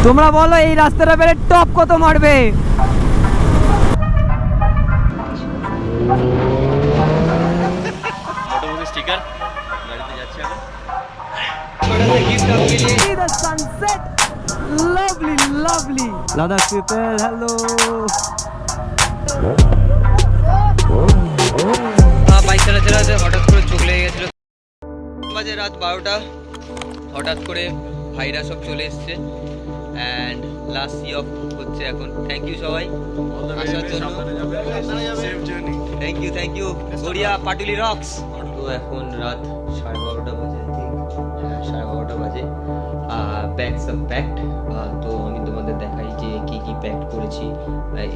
তোমরা বলো এই রাস্তাটা বেড়ে টপ কত মারবে? স্টিকার গাড়িতে যাচ্ছে এখন। See the sunset, lovely, lovely. Ladakh people, hello. Bike চালাতে চালাতে হঠাৎ করে চোখ লেগে গেছিল। বাজে রাত 12টা। হঠাৎ করে ভাইরা সব চলে এসছে অ্যান্ড লাস্ট সি অফ হচ্ছে এখন। থ্যাংক ইউ সবাই আসার জন্য। Thank you Garia Patuli rocks. তো এখন রাত 12:30 বাজে, 12:30 বাজে। ব্যাগ সব প্যাকড। তো আমি তোমাদের দেখাই যে কি কি প্যাক করেছি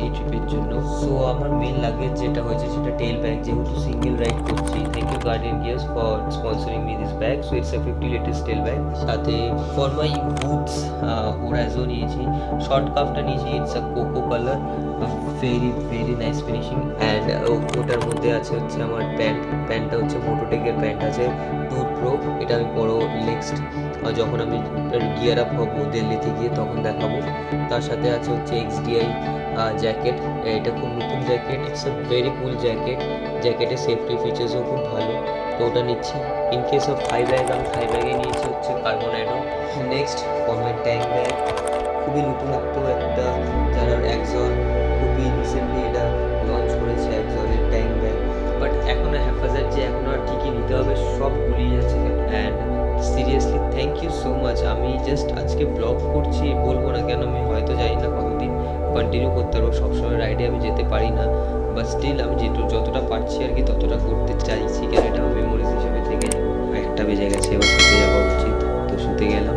এই ট্রিপের জন্য। সো আমার মেন লাগেজ যেটা হয়েছে সেটা টেল ব্যাগ, যেহেতু সিঙ্গেল রাইড করছি। Thank you guardian gears for sponsoring me this bag. So it's a 50 litres tail bag. সাথে ফর মাই বুটস ওরাজো নিয়েছি, শর্ট কাফটা নিয়েছি, it's a coco colour, very nice finishing. And ওটার মধ্যে আছে হচ্ছে আমার প্যান্টটা হচ্ছে মোটোটেকের প্যান্ট আছে 2 Pro। এটা আমি পরো নেক্সট যখন আমি গিয়ার আপ হবো দিল্লিতে গিয়ে তখন দেখাবো। তার সাথে আছে হচ্ছে XDI জ্যাকেট। এটা খুব নতুন jacket, it's a very cool jacket. জ্যাকেটের সেফটি ফিচার্সও খুব ভালো, তো ওটা নিচ্ছি। In case of thigh bag, আমি থাই ব্যাগে নিয়েছি হচ্ছে কার্বোনাইডো। Next for my tank bag, খুবই নতুনত্ব একটা, যারা একজন খুবই রিসেন্টলি এটা লঞ্চ করেছে একজনের ট্যাঙ্ক ব্যাগ। বাট এখনও হ্যাফাজার যে এখনও আর কী কী নিতে হবে সব ভুলিয়ে যাচ্ছে। And seriously thank you so much. আমি জাস্ট আজকে ব্লগ করছি, বলবো না কেন, আমি হয়তো জানি না কতদিন কন্টিনিউ করতে পারবো। সবসময় রাইডে আমি যেতে পারি না, বাট স্টিল আমি যতটা পারছি আর কি ততটা করতে চাইছি, কেন এটা মেমোরিজ হিসেবে থেকে যাবো। 1টা বেজে গেছে, এবার শুতে যাওয়া উচিত। তো শুতে গেলাম।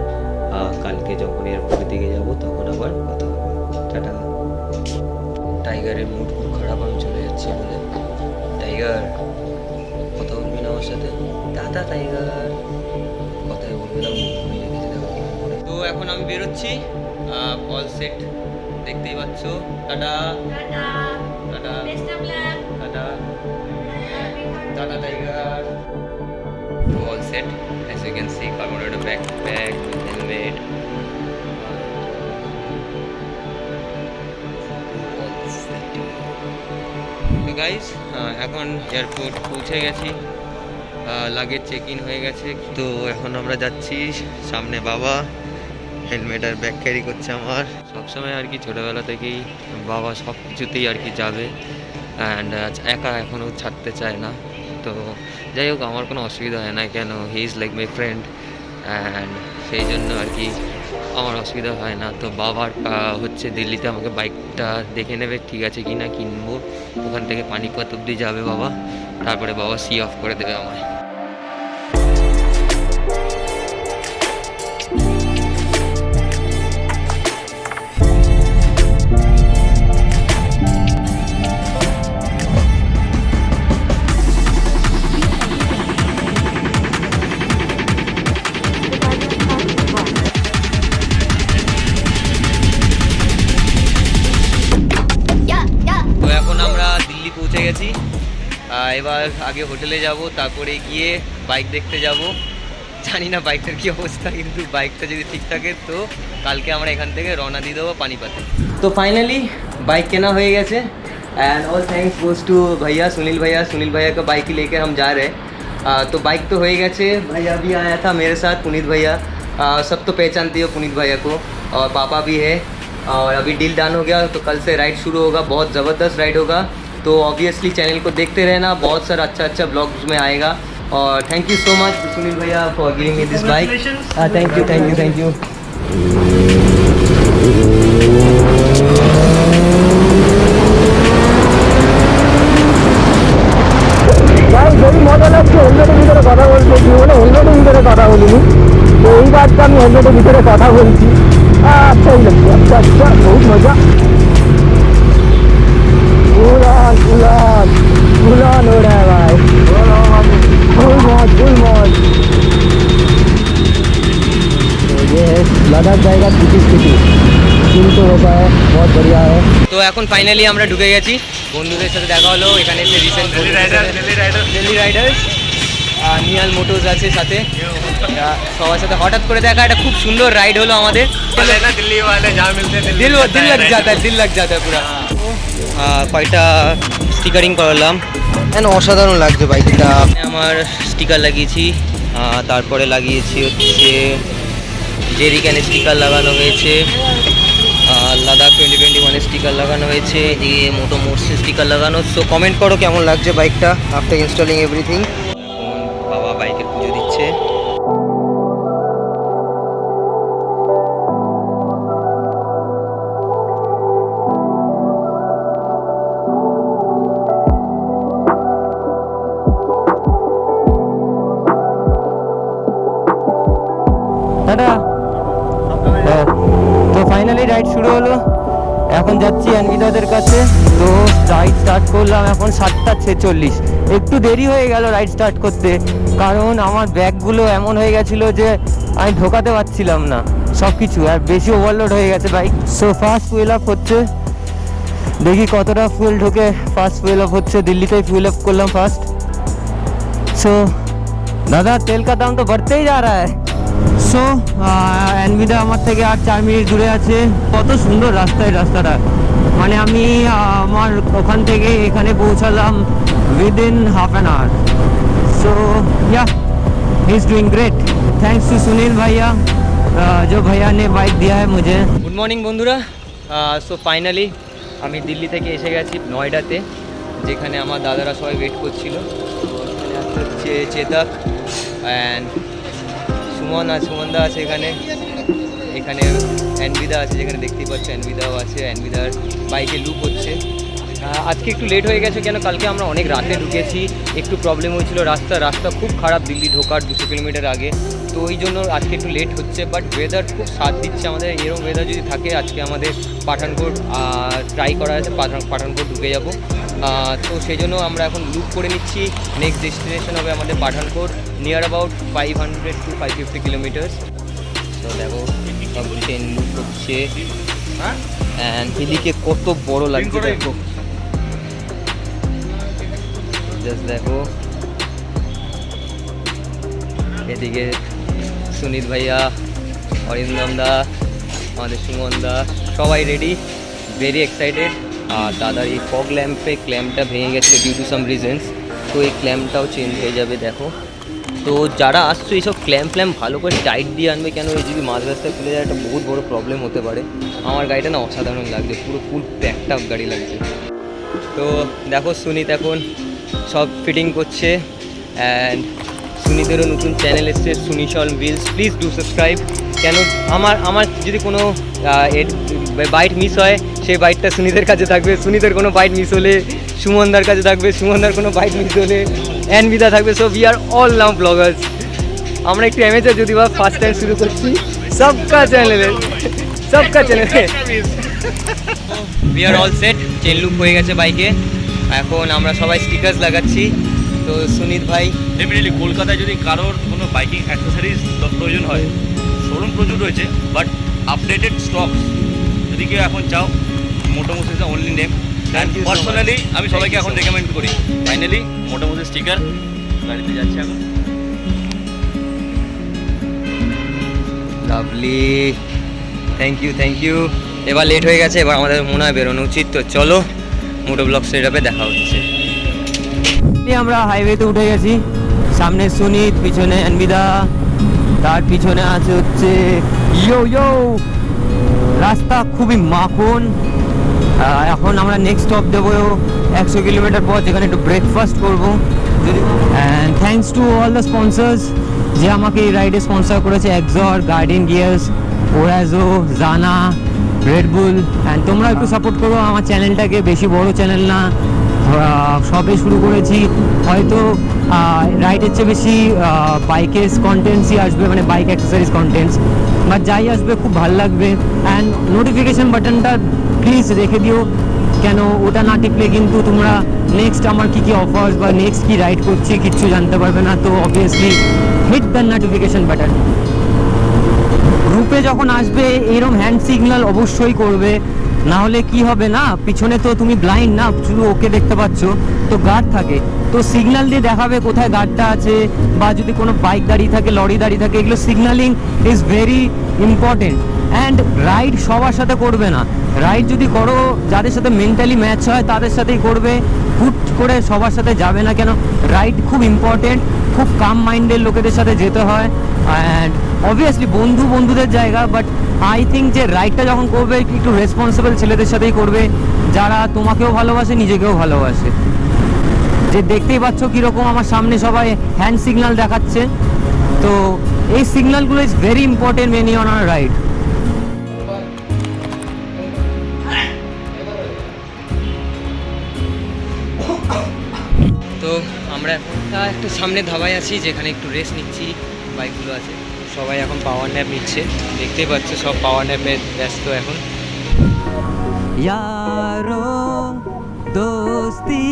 কালকে যখন এয়ারপোর্টের দিকে যাবো তখন আবার কথা হবে। টাটা। টাইগারের মুড খুব খারাপ, আমি চলে যাচ্ছি বলে। টাইগার কথা বলবি না আমার সাথে? Tata tiger. কথাই বলবি না, মুখ ঘুরে রেখেছে দেখো। তো এখন আমি বেরোচ্ছি, অল সেট দেখতেই পাচ্ছ। Tata tata tata tata tiger. All set as you can see, carbonated backpack with helmet. তো গাইস এখন এয়ারপোর্ট পৌঁছে গেছি, লাগেজ চেক ইন হয়ে গেছে। তো এখন আমরা যাচ্ছি, সামনে বাবা হেলমেট আর ব্যাগ ক্যারি করছে আমার। সবসময় আর কি ছোটোবেলা থেকেই বাবা সব কিছুতেই আর কি যাবে, অ্যান্ড একা এখনও ছাড়তে চায় না। তো যাই হোক, আমার কোনো অসুবিধা হয় না, কেন he is like my friend, and সেই জন্য আর কি আমার অসুবিধা হয় না। তো বাবার হচ্ছে দিল্লিতে আমাকে বাইকটা দেখে নেবে ঠিক আছে কি না কিনবো। ওখান থেকে পানিপথ অব্দি যাবে বাবা, তারপরে বাবা সি অফ করে দেবে আমায়। তো এখন আমরা দিল্লি পৌঁছে গেছি। এবার আগে হোটেলে যাব, তারপরে গিয়ে বাইক দেখতে যাব। জানি না বাইকটার কী অবস্থা, কিন্তু বাইকটা যদি ঠিক থাকে তো কালকে আমরা এখান থেকে রওনা দিয়ে দেবো পানিপথে। তো ফাইনালি बाइक केना हो गया है and all thanks goes to भैया सुनील भैया का बाइक ही लेकर हम जा रहे हैं। तो बाइक तो हो ही गए, भैया भी आया था मेरे साथ, पुनीत भैया। सब तो पहचानती हो पुनीत भैया को, और पापा भी है। और अभी डील डन हो गया, तो कल से राइड शुरू होगा, बहुत ज़बरदस्त राइड होगा। तो ऑब्वियसली चैनल को देखते रहना, बहुत सारा अच्छा ब्लॉग्स में आएगा। और thank you so much Sunil भैया for giving me this bike. Thank you. very মজা লাগছে হেলমেটের ভিতরে কথা বলতে, জীবনে হেলমেটের ভিতরে কথা বলিনি, তো এই বারটা আমি হেলমেটের ভিতরে কথা বলছি। আচ্ছাই লাগছে, আচ্ছা বহুত মজা। उड़ान हो रहा है भाई, फुल मौज। तो ये है लद्दाख जाएगा स्थिति तो होता है, बहुत बढ़िया है। তো এখন ফাইনালি আমরা ঢুকে গেছি, বন্ধুদের সাথে দেখা হলো এখানে এসে recent Delhi Riders. Niall motors আছে সাথে, সবার সাথে হঠাৎ করে দেখা, একটা খুব সুন্দর রাইড হলো আমাদের। दिल्ली वाले जहाँ मिलते हैं দিল লাগ যাতা পুরা। কয়টা স্টিকারিং করলাম, অসাধারণ লাগছে বাইকটা। আমার স্টিকার লাগিয়েছি, তারপরে লাগিয়েছি হচ্ছে জেরি ক্যানে স্টিকার লাগানো হয়েছে, লাদাখ 2021 স্টিকার লাগানো হয়েছে, এদিকে মোটো মোটসের স্টিকার লাগানো। সো কমেন্ট করো কেমন লাগছে বাইকটা আফটার ইনস্টলিং এভরিথিং। এখন বাবা বাইকে পুজো দিচ্ছে। টাটা। তো ফাইনালি রাইড শুরু হলো, এখন যাচ্ছি অ্যানভিদাদের কাছে। তো রাইড স্টার্ট করলাম এখন 7:46। একটু দেরি হয়ে গেল রাইড স্টার্ট করতে, কারণ আমার ব্যাগগুলো এমন হয়ে গেছিলো যে আমি ঢোকাতে পারছিলাম না সব কিছু, আর বেশি ওভারলোড হয়ে গেছে bike. So first fuel up হচ্ছে, দেখি কতটা ফুয়েল ঢোকে। ফার্স্ট ফুয়েল আপ হচ্ছে, দিল্লিতেই ফুয়েল আপ করলাম ফার্স্ট। সো দাদা তেল কা দাম তো बढ़ते ही जा रहा है। সো অ্যানভিদা আমার থেকে আর 4 মিনিট দূরে আছে। কত সুন্দর রাস্তাটা, মানে আমি আমার ওখান থেকে এখানে পৌঁছালাম within half an hour. So yeah he is doing great. Thanks to Sunil भैया, जो भैया ने बाइक दिया है मुझे। গুড মর্নিং বন্ধুরা। সো ফাইনালি আমি দিল্লি থেকে এসে গেছি নয়ডাতে, যেখানে আমার দাদারা সবাই ওয়েট করছিল। তো এখানে আসতে হচ্ছে চেতক অ্যান্ড সুমনদা আছে এখানে অ্যানভিদা আছে, যেখানে দেখতেই পাচ্ছ অ্যানভিদাও আছে। অ্যানভিদার বাইকে লুক হচ্ছে। আজকে একটু লেট হয়ে গেছে, কেন কালকে আমরা অনেক রাতে ঢুকেছি, একটু প্রবলেম হয়েছিল, রাস্তা খুব খারাপ দিল্লি ঢোকার 200 কিলোমিটার আগে। তো ওই জন্য আজকে একটু লেট হচ্ছে, বাট ওয়েদার খুব সাথ দিচ্ছে আমাদের। এরকম ওয়েদার যদি থাকে আজকে আমাদের পাঠানকোট ট্রাই করা আছে, পাঠানকোট ঢুকে যাব। তো সেই জন্য আমরা এখন লুক করে নিচ্ছি। নেক্সট ডেস্টিনেশন হবে আমাদের Pathankot, near about 500 to 550 kilometres. তো দেখো সব ট্রেন লুক হচ্ছে, অ্যান্ড হিলিকে কত বড় লাগছে দেখো, জাস্ট দেখো। এদিকে সুনীল ভাইয়া, অরিন্দম দা, আমাদের সুমন দা, সবাই রেডি, ভেরি এক্সাইটেড। আর দাদার এই ফগ ক্ল্যাম্পটা ভেঙে গেছে ডিউ টু সাম রিজনস, তো এই ক্ল্যাম্পটাও চেঞ্জ হয়ে যাবে দেখো। তো যারা আসছো এইসব ক্ল্যাম্প ভালো করে টাইট দিয়ে আনবে, কেন এই যদি মাঝ রাস্তায় খুলে যায় একটা বহুত বড় প্রবলেম হতে পারে। আমার গাড়িটা না অসাধারণ লাগছে, পুরো ফুল প্যাকড আপ গাড়ি লাগছে। তো দেখো সুনীত এখন সব ফিটিং করছে, অ্যান্ড সুনীতেরও নতুন চ্যানেল এসছে সুনিশল উইলস, প্লিজ ডু সাবস্ক্রাইব। কেন আমার যদি কোনো বাইট মিস হয়, সেই বাইটটা সুনীতের কাছে থাকবে, সুনীতের কোনো বাইট মিস হলে সুমনদার কাছে থাকবে, সুমনদার কোনো বাইট মিস হলে অ্যানভিদা থাকবে। So we are all now Bloggers. আমরা একটু অ্যামেচার যদি বা ফার্স্ট টাইম শুরু করছি, সবকা চ্যানেলে we are all set. Chain look হয়ে গেছে বাইকে, এখন আমরা সবাই স্টিকার্স লাগাচ্ছি। তো সুনীত ভাই, ডেফিনেটলি কলকাতায় যদি কারোর কোনো বাইকিং অ্যাক্সেসরিজ প্রয়োজন হয়, শোরুম প্রচুর রয়েছে, বাট আপডেটেড স্টক যদি কেউ এখন চাও, মোটোমোস is the only name. Personally আমি সবাইকে এখন রেকমেন্ড করি। ফাইনালি মোটোমোসের স্টিকার গাড়িতে যাচ্ছে এখন। Lovely, thank you. এবার লেট হয়ে গেছে, এবার আমাদের মনে হয় বেরোনো উচিত। তো চলো, মোটো ব্লগ সেটআপে দেখা হচ্ছে। আমরা হাইওয়েতে উঠে গেছি, সামনে সুনীত, পিছনে অ্যানভিদা, তার পিছনে আছে হচ্ছে ইয়ো। রাস্তা খুবই মাখন। এখন আমরা নেক্সট স্টপ দেবো 100 কিলোমিটার পর, যেখানে একটু ব্রেকফাস্ট করবো। And thanks to all the sponsors যে আমাকে এই রাইডে স্পন্সর করেছে, এক্সর, গার্ডেন গিয়ার্স, ওরাজো, জানা, রেডবুল। অ্যান্ড তোমরা একটু সাপোর্ট করো আমার চ্যানেলটাকে, বেশি বড় চ্যানেল না, সবে শুরু করেছি। হয়তো রাইডের চেয়ে বেশি বাইকের কন্টেন্টসই আসবে, মানে বাইক অ্যাক্সেসরিজ কন্টেন্টস, বা যাই আসবে খুব ভালো লাগবে। অ্যান্ড নোটিফিকেশান বাটনটা প্লিজ রেখে দিও, কেন ওটা না টিপলে কিন্তু তোমরা নেক্সট আমার কী অফার্স বা নেক্সট কী রাইড করছি কিচ্ছু জানতে পারবে না। তো obviously hit the notification button. গ্রুপে যখন আসবে এরকম হ্যান্ড সিগন্যাল অবশ্যই করবে, না হলে কি হবে না, পিছনে তো তুমি ব্লাইন্ড না, শুধু ওকে দেখতে পাচ্ছ, তো গার্ড থাকে, তো সিগন্যাল দিয়ে দেখাবে কোথায় গাড়িটা আছে, বা যদি কোনো বাইক দাঁড়িয়ে থাকে, লরি দাঁড়িয়ে থাকে, এগুলো signalling is very important. And ride সবার সাথে করবে না, রাইড যদি করো যাদের সাথে মেন্টালি ম্যাচ হয় তাদের সাথেই করবে, হুট করে সবার সাথে যাবে না। কেন, রাইড খুব ইম্পর্টেন্ট, খুব কাম মাইন্ডের লোকেদের সাথে যেতে হয়। অ্যান্ড অবভিয়াসলি বন্ধুদের জায়গা, বাট আই থিঙ্ক যে রাইডটা যখন করবে একটু রেসপন্সিবল ছেলেদের সাথেই করবে, যারা তোমাকেও ভালোবাসে, নিজেকেও ভালোবাসে। যে দেখতেই পাচ্ছ কীরকম আমার সামনে সবাই হ্যান্ড সিগন্যাল দেখাচ্ছে, তো এই সিগন্যালগুলো is very important men on our ride. তো আমরা এখন একটু সামনে ধাবায় আছি, যেখানে একটু রেস্ট নিচ্ছি, বাইকগুলো আছে, সবাই এখন পাওয়ার ন্যাপ নিচ্ছে, দেখতেই পাচ্ছে সব পাওয়ার ন্যাপে ব্যস্ত এখন। यारो दोस्ती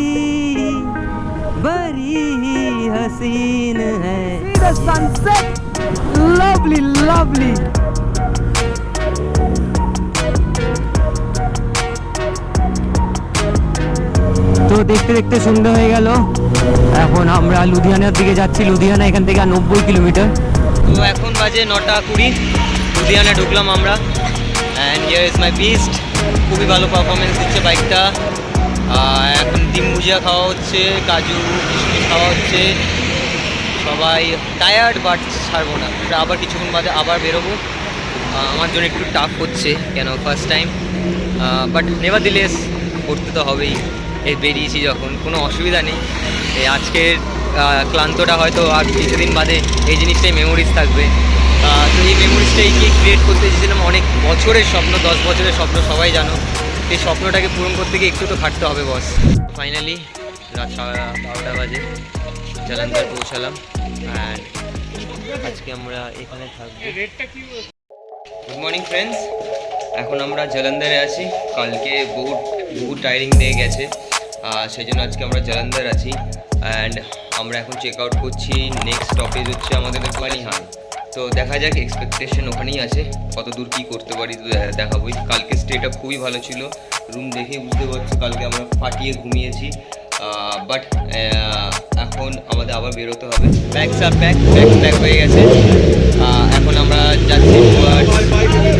बड़ी ही हसीन है, the sunset lovely lovely। তো দেখতে দেখতে সন্ধ্যা হয়ে গেল, এখন আমরা লুধিয়ানার দিকে যাচ্ছি। লুধিয়ানা এখান থেকে 90 কিলোমিটার। তো এখন বাজে 9:20, লুধিয়ানা ঢুকলাম আমরা। And here is my beast, খুবই ভালো পারফরমেন্স দিচ্ছে বাইকটা। এখন ডিম ভুজিয়া খাওয়া হচ্ছে, কাজু কিশমিশ খাওয়া হচ্ছে, সবাই টায়ার্ড বাট ছাড়বো না, আবার কিছুক্ষণ বাদে আবার বেরোবো। আমার জন্য একটু টাফ হচ্ছে, কেন ফার্স্ট টাইম, বাট নেভার দিলেস করতে তো হবেই। এই বেরিয়েছি যখন, কোনো অসুবিধা নেই। এই আজকের ক্লান্তটা হয়তো আর কিছুদিন বাদে এই জিনিসটাই মেমোরিজ থাকবে। তো এই মেমোরিজটাই কি ক্রিয়েট করতে চেয়েছিলাম, অনেক বছরের স্বপ্ন, 10 বছরের স্বপ্ন, সবাই জানো। এই স্বপ্নটাকে পূরণ করতে গিয়ে একটু তো খাটতে হবে বস। ফাইনালি রাত 12:30 বাজে জলন্ধর পৌঁছালাম, অ্যান্ড আজকে আমরা এখানে থাকবো। গুড মর্নিং ফ্রেন্ডস, এখন আমরা জলন্ধরে আছি। কালকে বহু টায়ারিং দিয়ে গেছে, সেই জন্য আজকে আমরা জলন্ধর আছি। অ্যান্ড আমরা এখন চেক আউট করছি। নেক্সট স্টপেজ হচ্ছে আমাদের বানিহাল। তো দেখা যাক, এক্সপেকটেশন ওখানেই আছে, কত দূর কী করতে পারি তো দেখাবোই। কালকে স্টেটা খুবই ভালো ছিল, রুম দেখেই বুঝতে পারছি কালকে আমরা ফাটিয়ে ঘুমিয়েছি। বাট এখন আমাদের আবার বেরোতে হবে। ব্যাগস প্যাক হয়ে গেছে। এখন আমরা যাচ্ছি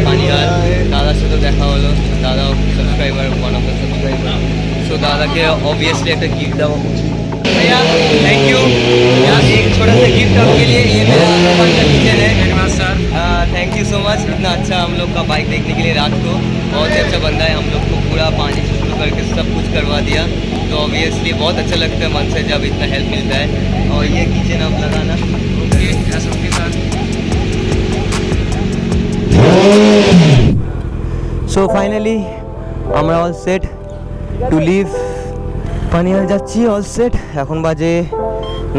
বানিহাল। দাদার সাথে দেখা হলো, দাদাও subscriber, one of the subscriber. So दादा के ऑब्वियसली एक गिफ्ट दो भैया, थैंक यू यार। एक छोटा सा गिफ्ट आपके लिए, ये मेरा किचन है sir. Thank you so much, इतना अच्छा हम लोग का बाइक देखने के लिए रात को। बहुत ही अच्छा बंदा है, हम लोग को पूरा पानी से शुरू करके सब कुछ करवा दिया। तो ऑब्वियसली बहुत अच्छा लगता है मन से जब इतना हेल्प मिलता है। और ये किचन आप लगाना ओके सबके साथ। সো ফাইনালি আমরা অল সেট টু লিভ পানিহাল যাচ্ছি, অল সেট। এখন বাজে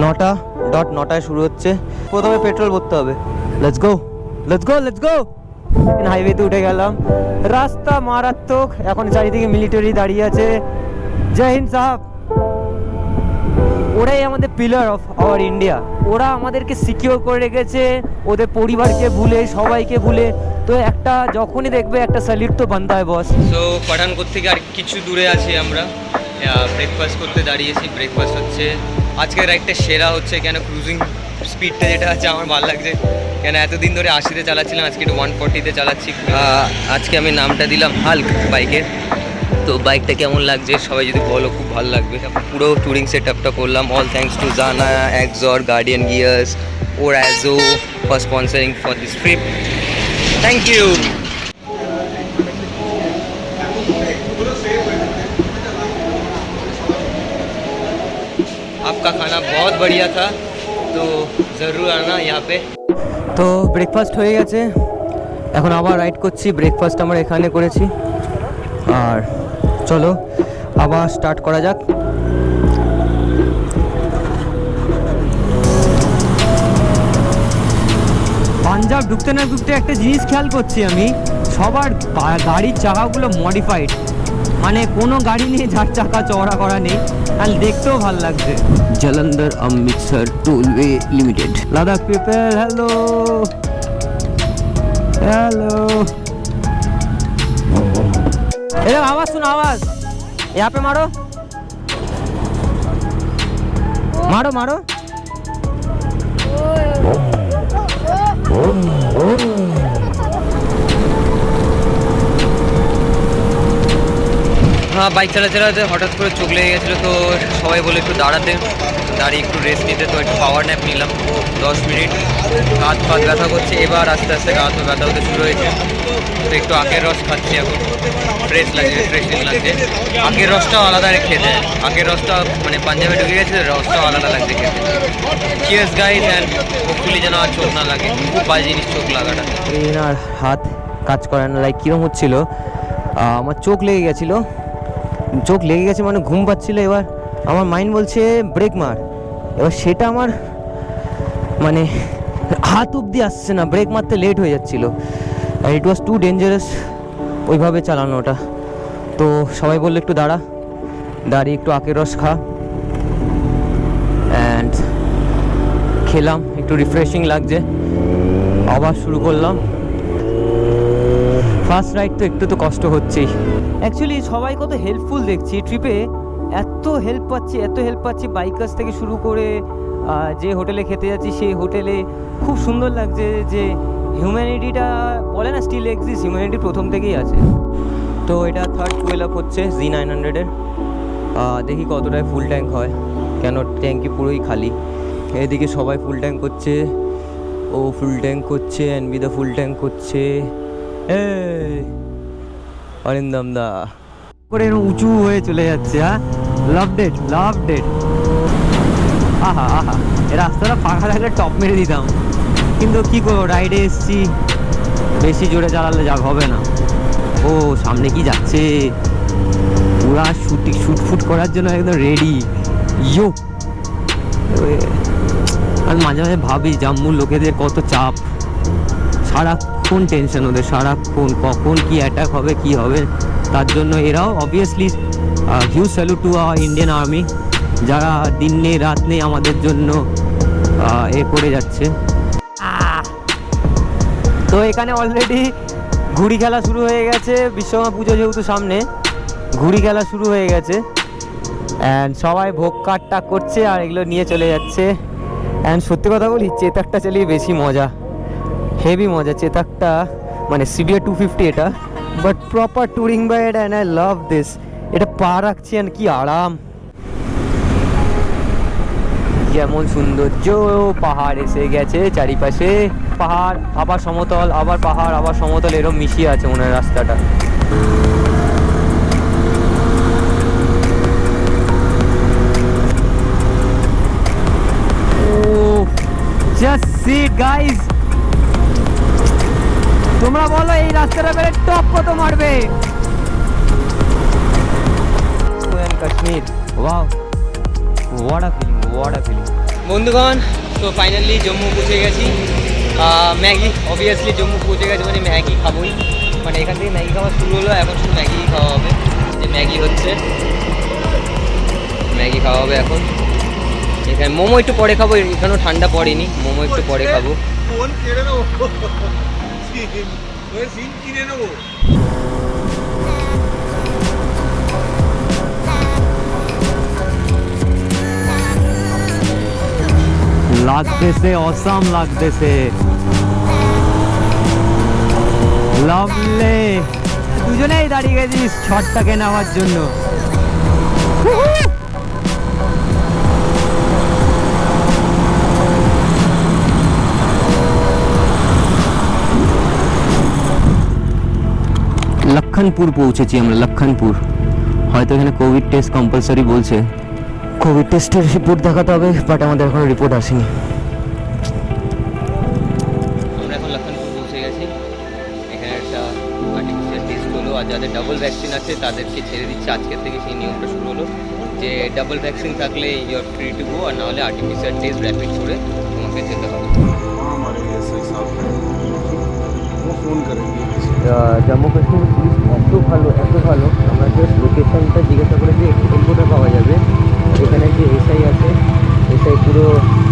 9:09 শুরু হচ্ছে। প্রথমে পেট্রোল ভরতে হবে। Let's go let's go let's go. হাইওয়েতে উঠে গেলাম, রাস্তা মারাত্মক, এখন চারিদিকে মিলিটারি দাঁড়িয়ে আছে। জয় হিন্দ সাহাব। ওরাই আমাদের পিলার অফ আওয়ার ইন্ডিয়া, ওরা আমাদেরকে সিকিওর করে রেখেছে, ওদের পরিবারকে ভুলে, সবাইকে ভুলে। তো একটা যখনই দেখবে একটা স্যালিউট তো বানতে হয় বস। সো পাঠানকোট থেকে আর কিছু দূরে আছি আমরা, ব্রেকফাস্ট করতে দাঁড়িয়েছি। ব্রেকফাস্ট হচ্ছে আজকের রাইডটা সেরা হচ্ছে, কেন ক্রুজিং স্পিডটা যেটা আছে আমার ভালো লাগছে, কেন এতদিন ধরে 80-তে চালাচ্ছিলাম, আজকে একটু 140-তে চালাচ্ছি। আজকে আমি নামটা দিলাম হাল্ক বাইকের। তো বাইকটা কেমন লাগছে সবাই যদি বলো, খুব ভালো লাগবে। পুরো ট্যুরিং সেট আপটা করলাম, অল থ্যাঙ্কস টু জানা, এক্সর, গার্ডিয়ান গিয়ার্স, ওরাজো for sponsoring for this trip. Thank you. आपका खाना बहुत बढ़िया था, तो ज़रूर आना यहाँ पे। তো ব্রেকফাস্ট হয়ে গেছে, এখন আবার রাইড করছি। ব্রেকফাস্ট আমরা এখানে করেছি, আর চলো আবার স্টার্ট করা যাক। পাঞ্জাব ঢুকতে না ঢুকতে একটা জিনিস খেয়াল করছি আমি, সবার গাড়ির চাকাগুলো মডিফাইড, মানে কোনো গাড়ি নেই যার চাকা চওড়া করা নেই, আর দেখতেও ভালো লাগছে। Jalandhar Amritsar tollway limited, Ladakh people, hello hello. এরকম आवाज सुनो, आवाज यहाँ पे मारो। মারো মারো। হ্যাঁ, বাইক চালাতে হঠাৎ করে চোখ লেগে গেছিলো, তো সবাই বলে একটু দাঁড়াতে, দাঁড়িয়ে একটু রেস্ট নিতে, তো একটু পাওয়ার ন্যাপ নিলাম 10 মিনিট। হাত পা ব্যথা করছে, এবার আস্তে আস্তে গা হাত পা ব্যথা হতে শুরু হয়েছে, তো একটু আখের রস খাচ্ছি এখন, ফ্রেশ লাগছে, রিফ্রেশিং লাগছে। আখের রসটাও আলাদা খেতে, আখের রসটা মানে পাঞ্জাবে ঢুকে গেছে, রসটাও আলাদা লাগছে খেতে। চিয়ার্স গাইস, অ্যান্ড হোপফুলি যেন আর চোখ না লাগে, খুব বাজে জিনিস চোখ লাগাটা। ব্রেন আর হাত কাজ করে না, লাইক কীরকম হচ্ছিলো, আমার চোখ লেগে গেছিলো, চোখ লেগে গেছে মানে ঘুম পাচ্ছিলো। এবার আমার মাইন্ড বলছে ব্রেক মার, এবার সেটা আমার মানে হাত অবধি আসছে না, ব্রেক মারতে লেট হয়ে যাচ্ছিলো, আর ইট ওয়াজ টু ডেঞ্জারাস ওইভাবে চালানো ওটা। তো সবাই বললো একটু দাঁড়িয়ে একটু আখের রস খা, অ্যান্ড খেলাম, একটু রিফ্রেশিং লাগছে, আবার শুরু করলাম। ফার্স্ট রাইড তো একটু তো কষ্ট হচ্ছেই। অ্যাকচুয়ালি সবাই কত হেল্পফুল দেখছি ট্রিপে, এত হেল্প পাচ্ছি বাইকার্স থেকে শুরু করে যে হোটেলে খেতে যাচ্ছি সেই হোটেলে খুব সুন্দর লাগছে যে হিউম্যানিটিটা বলে না স্টিল এক্সিস্ট, হিউম্যানিটি প্রথম থেকেই আছে। তো এটা থার্ড ফুয়েল আপ হচ্ছে Z900-এর, দেখি কতটায় ফুল ট্যাঙ্ক হয়, কেন ট্যাঙ্কি পুরোই খালি। এদিকে সবাই ফুল ট্যাঙ্ক করছে, ও ফুল ট্যাঙ্ক করছে, অ্যানবিদা ফুল ট্যাঙ্ক করছে, অরিন্দম দা করে উঁচু হয়ে চলে যাচ্ছে। হ্যাঁ, লাভ ডেট। আহা এ রাস্তাটা ফাঁকা থাকলে টপ মেরে দিতাম, কিন্তু কি করবো, রাইডে এসছি, বেশি জোরে চালালে যা হবে না। ও সামনে কি যাচ্ছে, পুরা শুট করার জন্য একদম রেডি। ইয়ো, আমি মাঝে মাঝে ভাবি জাম্মুর লোকেদের কত চাপ, সারাক্ষণ টেনশন ওদের, সারাক্ষণ কখন কি অ্যাটাক হবে কি হবে, তার জন্য এরাও obviously huge salute to Indian army, যারা দিন নেই রাত নেই আমাদের জন্য এ করে যাচ্ছে। তো এখানে অলরেডি ঘুড়ি খেলা শুরু হয়ে গেছে, বিশ্বকর্মা পুজো যেহেতু সামনে, ঘুড়ি খেলা শুরু হয়ে গেছে, অ্যান্ড সবাই ভোগ কাটটা করছে আর এগুলো নিয়ে চলে যাচ্ছে। অ্যান্ড সত্যি কথা বলি, চেতাকটা চালিয়ে বেশি মজা, হেভি মজা চেতাকটা, মানে CBR 250 এটা, but proper touring bike, and I love this. এটা পা রাখছি আর কি আরাম, যেমন সৌন্দর্য, পাহাড় এসে গেছে চারিপাশে, পাহাড় আবার সমতল, আবার পাহাড় আবার সমতল, এরকম মিশিয়ে আছে মনে হয় রাস্তাটা। Just see it guys, তোমরা বলো এই রাস্তাটা বেড়ে টপ কত মারবে। Kashmir, wow, what a feeling। বন্ধুগণ, তো ফাইনালি জম্মু পৌঁছে গেছি। ম্যাগি, অবভিয়াসলি জম্মু পৌঁছে গেছে মানে ম্যাগি খাবোই, মানে এখান থেকে ম্যাগি খাওয়া শুরু হলো, এখন শুধু ম্যাগি খাওয়া হবে। যে ম্যাগি হচ্ছে, ম্যাগি খাওয়া হবে এখন। এখানে মোমো একটু পরে খাবো, এখানেও ঠান্ডা পড়েনি, মোমো একটু পরে খাবো। লাগতেছে, অসাম লাগতেছে, লাভলি। দুজনেই দাঁড়িয়ে গেছিস শটটাকে নেওয়ার জন্য। লক্ষণপুর পৌঁছেছি আমরা, লক্ষণপুর। হয়তো এখানে কোভিড টেস্ট কম্পালসারি বলছে, কোভিড টেস্টের রিপোর্ট দেখাতে হবে, বাট আমাদের এখনো রিপোর্ট আসেনি। আমরা এখন লক্ষণপুর পৌঁছে গেছি। এখানে একটা আর্টিফিশিয়াল টেস্ট হলো, আর যাদের ডাবল ভ্যাকসিন আছে তাদেরকে ছেড়ে দিচ্ছে, আজকের থেকে সেই নিয়মটা শুরু হলো যে ডাবল ভ্যাকসিন থাকলে you are free to go, আর নাহলে আর্টিফিশিয়াল টেস্ট র্যাপিড করে তোমাকে যেতে হবে। জম্মু কাশ্মীর পুলিশ এত ভালো, আমরা জাস্ট লোকেশনটা জিজ্ঞাসা করে যে কোথায় পাওয়া যাবে, এখানে যে এসআই আছে, এসআই পুরো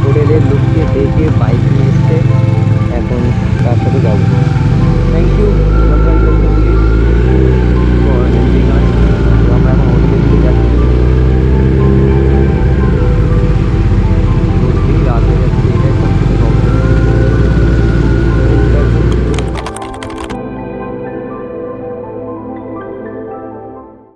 হোটেলের লোককে দেখে বাইক নিয়ে এসছে, এখন তার সাথে যাবো। Thank you.